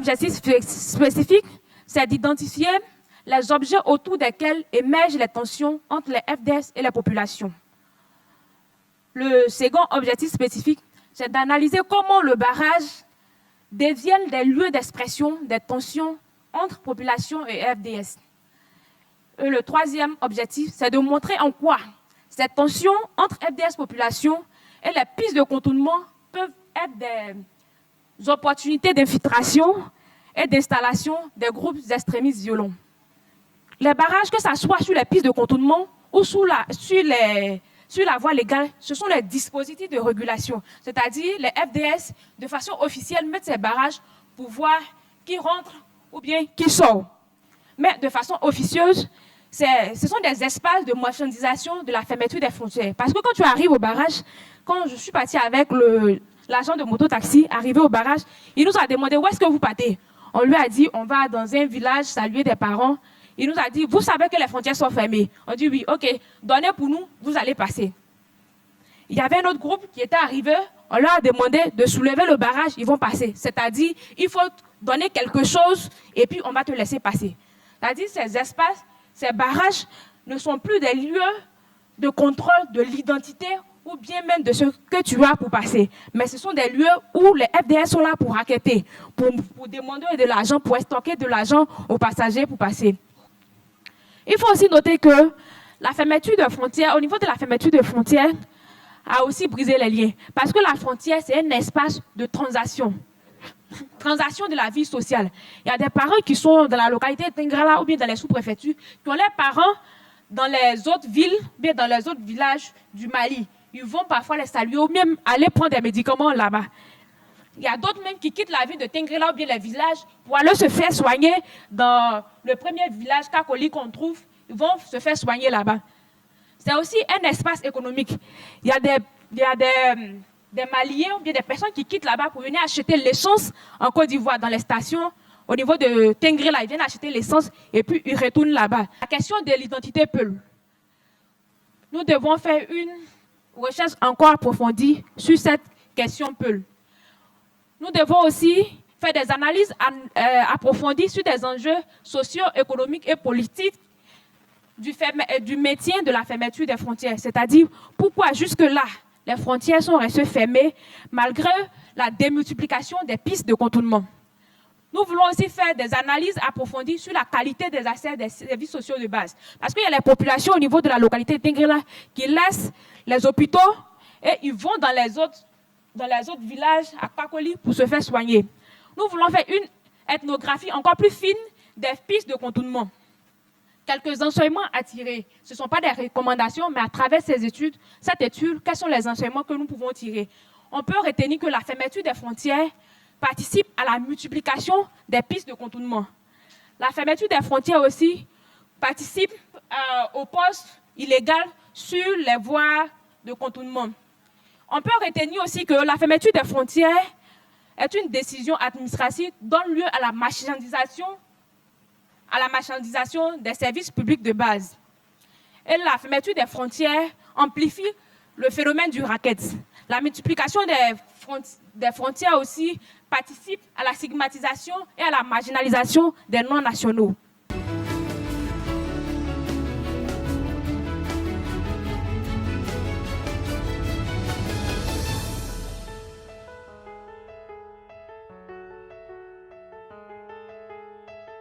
objectif spécifique, c'est d'identifier les objets autour desquels émergent les tensions entre les FDS et la population. Le second objectif spécifique, c'est d'analyser comment le barrage devienne des lieux d'expression des tensions entre population et FDS. Et le troisième objectif, c'est de montrer en quoi cette tension entre FDS population et les pistes de contournement peuvent être des opportunités d'infiltration et d'installation des groupes extrémistes violents. Les barrages, que ce soit sur les pistes de contournement ou sur la voie légale, ce sont les dispositifs de régulation. C'est-à-dire, les FDS, de façon officielle, mettent ces barrages pour voir qui rentre ou bien qui sort. Mais de façon officieuse, ce sont des espaces de marchandisation de la fermeture des frontières. Parce que quand tu arrives au barrage, quand je suis partie avec l'agent de moto-taxi, arrivé au barrage, il nous a demandé où est-ce que vous partez. On lui a dit, on va dans un village saluer des parents. Il nous a dit, vous savez que les frontières sont fermées. On dit oui, ok, donnez pour nous, vous allez passer. Il y avait un autre groupe qui était arrivé, on leur a demandé de soulever le barrage, ils vont passer. C'est-à-dire, il faut donner quelque chose et puis on va te laisser passer. C'est-à-dire, ces espaces, ces barrages ne sont plus des lieux de contrôle de l'identité ou bien même de ce que tu as pour passer. Mais ce sont des lieux où les FDS sont là pour raqueter, pour demander de l'argent, pour stocker de l'argent aux passagers pour passer. Il faut aussi noter que la fermeture de frontières, au niveau de la fermeture de frontières, a aussi brisé les liens. Parce que la frontière, c'est un espace de transaction. Transaction de la vie sociale. Il y a des parents qui sont dans la localité de Tengrala ou bien dans les sous-préfectures, qui ont leurs parents dans les autres villes, bien dans les autres villages du Mali. Ils vont parfois les saluer ou même aller prendre des médicaments là-bas. Il y a d'autres même qui quittent la ville de Tengrela ou bien les villages pour aller se faire soigner dans le premier village Kakoli qu'on trouve. Ils vont se faire soigner là-bas. C'est aussi un espace économique. Il y a des Maliens ou bien des personnes qui quittent là-bas pour venir acheter l'essence en Côte d'Ivoire dans les stations. Au niveau de Tengrela, ils viennent acheter l'essence et puis ils retournent là-bas. La question de l'identité Peul. Nous devons faire une recherche encore approfondie sur cette question Peul. Nous devons aussi faire des analyses approfondies sur des enjeux socio-économiques et politiques du maintien de la fermeture des frontières. C'est-à-dire, pourquoi jusque-là, les frontières sont restées fermées malgré la démultiplication des pistes de contournement. Nous voulons aussi faire des analyses approfondies sur la qualité des accès des services sociaux de base. Parce qu'il y a les populations au niveau de la localité de Tengrela qui laissent les hôpitaux et ils vont dans les autres villages à Kakoli pour se faire soigner. Nous voulons faire une ethnographie encore plus fine des pistes de contournement. Quelques enseignements à tirer. Ce ne sont pas des recommandations, mais à travers cette étude, quels sont les enseignements que nous pouvons tirer? On peut retenir que la fermeture des frontières participe à la multiplication des pistes de contournement. La fermeture des frontières aussi participe aux postes illégaux sur les voies de contournement. On peut retenir aussi que la fermeture des frontières est une décision administrative qui donne lieu à la marchandisation des services publics de base. Et la fermeture des frontières amplifie le phénomène du racket. La multiplication des frontières aussi participe à la stigmatisation et à la marginalisation des non-nationaux.